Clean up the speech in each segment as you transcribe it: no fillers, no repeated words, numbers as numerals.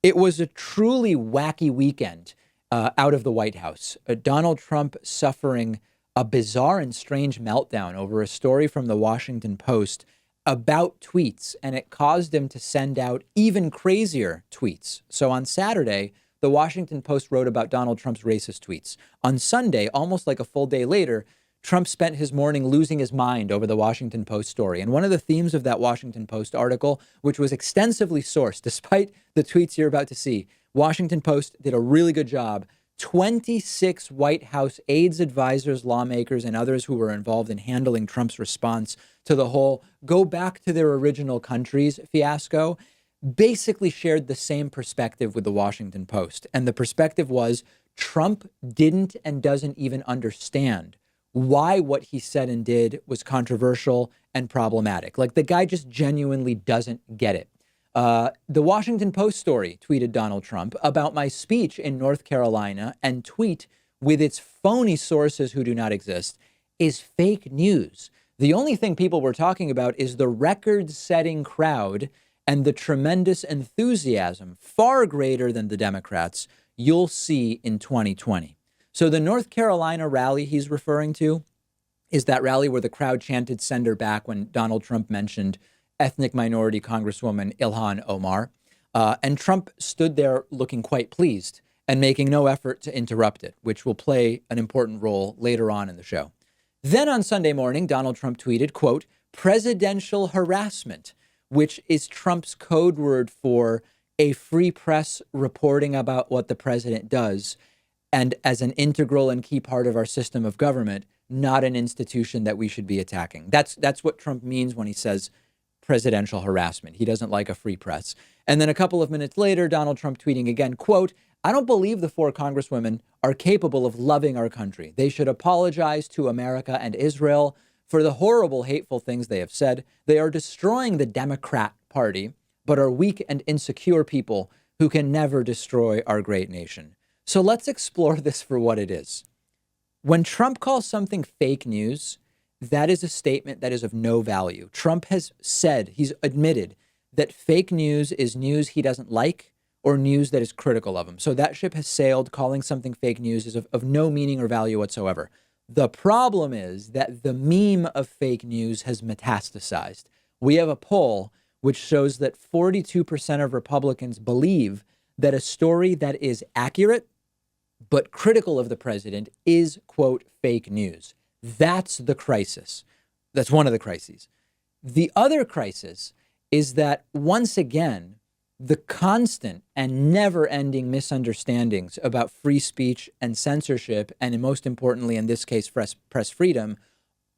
It was a truly wacky weekend out of the White House. Donald Trump suffering a bizarre and strange meltdown over a story from the Washington Post about tweets, and it caused him to send out even crazier tweets. So on Saturday, the Washington Post wrote about Donald Trump's racist tweets. On Sunday, almost like a full day later, Trump spent his morning losing his mind over the Washington Post story. And one of the themes of that Washington Post article, which was extensively sourced, despite the tweets you're about to see, Washington Post did a really good job. 26 White House aides, advisors, lawmakers, and others who were involved in handling Trump's response to the whole go back to their original countries fiasco basically shared the same perspective with the Washington Post. And the perspective was Trump didn't and doesn't even understand why what he said and did was controversial and problematic. Like the guy just genuinely doesn't get it. The Washington Post story, tweeted Donald Trump, about my speech in North Carolina and tweet with its phony sources who do not exist is fake news. The only thing people were talking about is the record-setting crowd and the tremendous enthusiasm, far greater than the Democrats, you'll see in 2020. So the North Carolina rally he's referring to is that rally where the crowd chanted "send her back" when Donald Trump mentioned ethnic minority Congresswoman Ilhan Omar. And Trump stood there looking quite pleased and making no effort to interrupt it, which will play an important role later on in the show. Then on Sunday morning, Donald Trump tweeted, quote, "presidential harassment," which is Trump's code word for a free press reporting about what the president does. And as an integral and key part of our system of government, not an institution that we should be attacking. That's what Trump means when he says presidential harassment. He doesn't like a free press. And then a couple of minutes later, Donald Trump tweeting again, quote, "I don't believe the four congresswomen are capable of loving our country. They should apologize to America and Israel for the horrible, hateful things they have said. They are destroying the Democrat Party, but are weak and insecure people who can never destroy our great nation." So let's explore this for what it is. When Trump calls something fake news, that is a statement that is of no value. Trump has said, he's admitted that fake news is news he doesn't like or news that is critical of him. So that ship has sailed. Calling something fake news is of no meaning or value whatsoever. The problem is that the meme of fake news has metastasized. We have a poll which shows that 42% of Republicans believe that a story that is accurate but critical of the president is, quote, fake news. That's the crisis. That's one of the crises. The other crisis is that, once again, the constant and never-ending misunderstandings about free speech and censorship, and most importantly, in this case, press freedom,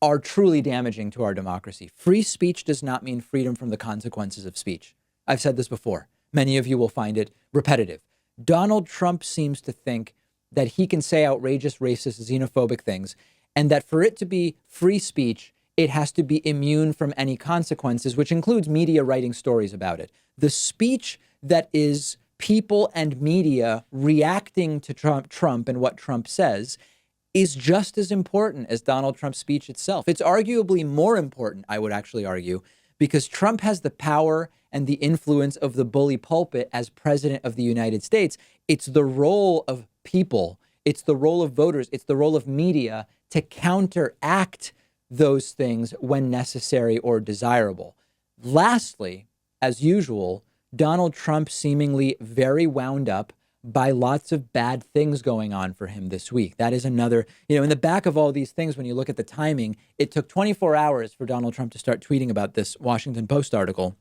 are truly damaging to our democracy. Free speech does not mean freedom from the consequences of speech. I've said this before. Many of you will find it repetitive. Donald Trump seems to think that he can say outrageous, racist, xenophobic things, and that for it to be free speech, it has to be immune from any consequences, which includes media writing stories about it. The speech that is people and media reacting to Trump and what Trump says is just as important as Donald Trump's speech itself. It's arguably more important, I would actually argue, because Trump has the power and the influence of the bully pulpit as president of the United States. It's the role of people, it's the role of voters, it's the role of media to counteract those things when necessary or desirable. Lastly, as usual, Donald Trump seemingly very wound up by lots of bad things going on for him this week. That is another, in the back of all these things, when you look at the timing, it took 24 hours for Donald Trump to start tweeting about this Washington Post article.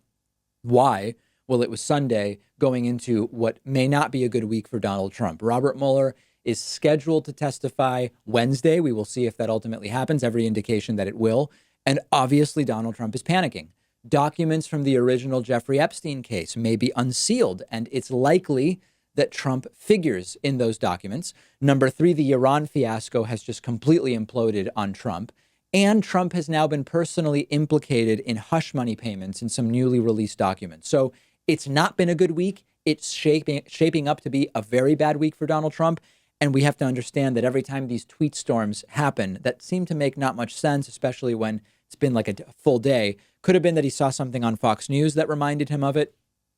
Why? Well, it was Sunday going into what may not be a good week for Donald Trump. Robert Mueller is scheduled to testify Wednesday. We will see if that ultimately happens. Every indication that it will. And obviously, Donald Trump is panicking. Documents from the original Jeffrey Epstein case may be unsealed, and it's likely that Trump figures in those documents. Number three, the Iran fiasco has just completely imploded on Trump. And Trump has now been personally implicated in hush money payments in some newly released documents. So it's not been a good week. It's shaping up to be a very bad week for Donald Trump. And we have to understand that every time these tweet storms happen that seem to make not much sense, especially when it's been like a full day, could have been that he saw something on Fox News that reminded him of it.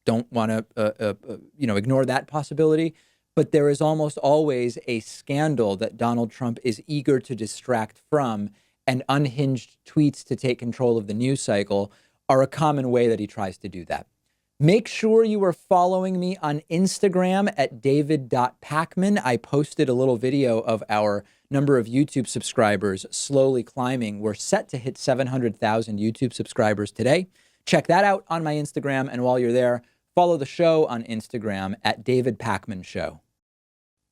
don't want to, ignore that possibility. But there is almost always a scandal that Donald Trump is eager to distract from, and unhinged tweets to take control of the news cycle are a common way that he tries to do that. Make sure you are following me on Instagram at david.pakman. I posted a little video of our number of YouTube subscribers slowly climbing. We're set to hit 700,000 YouTube subscribers today. Check that out on my Instagram. And while you're there, follow the show on Instagram at David Pakman Show.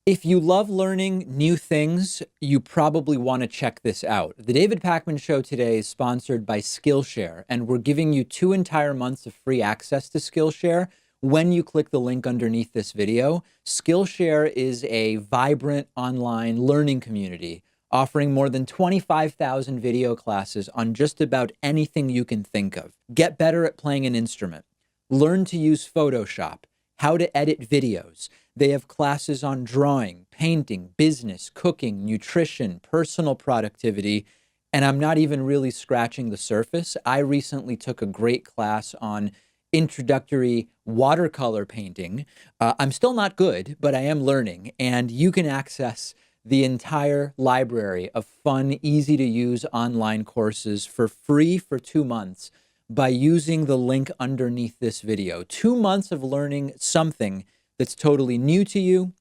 If you love learning new things, you probably want to check this out. The David Pakman Show today is sponsored by Skillshare, and we're giving you 2 entire months of free access to Skillshare when you click the link underneath this video. Skillshare is a vibrant online learning community offering more than 25,000 video classes on just about anything you can think of. Get better at playing an instrument. Learn to use Photoshop. How to edit videos. They have classes on drawing, painting, business, cooking, nutrition, personal productivity, and I'm not even really scratching the surface. I recently took a great class on introductory watercolor painting. I'm still not good, but I am learning, and you can access the entire library of fun, easy to use online courses for free for 2 months by using the link underneath this video. 2 months of learning something that's totally new to you,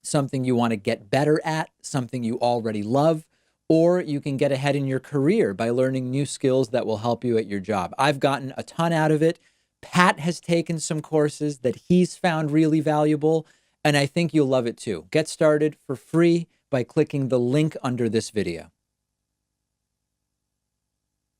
something you want to get better at, something you already love, or you can get ahead in your career by learning new skills that will help you at your job. I've gotten a ton out of it. Pat has taken some courses that he's found really valuable, and I think you'll love it too. Get started for free by clicking the link under this video.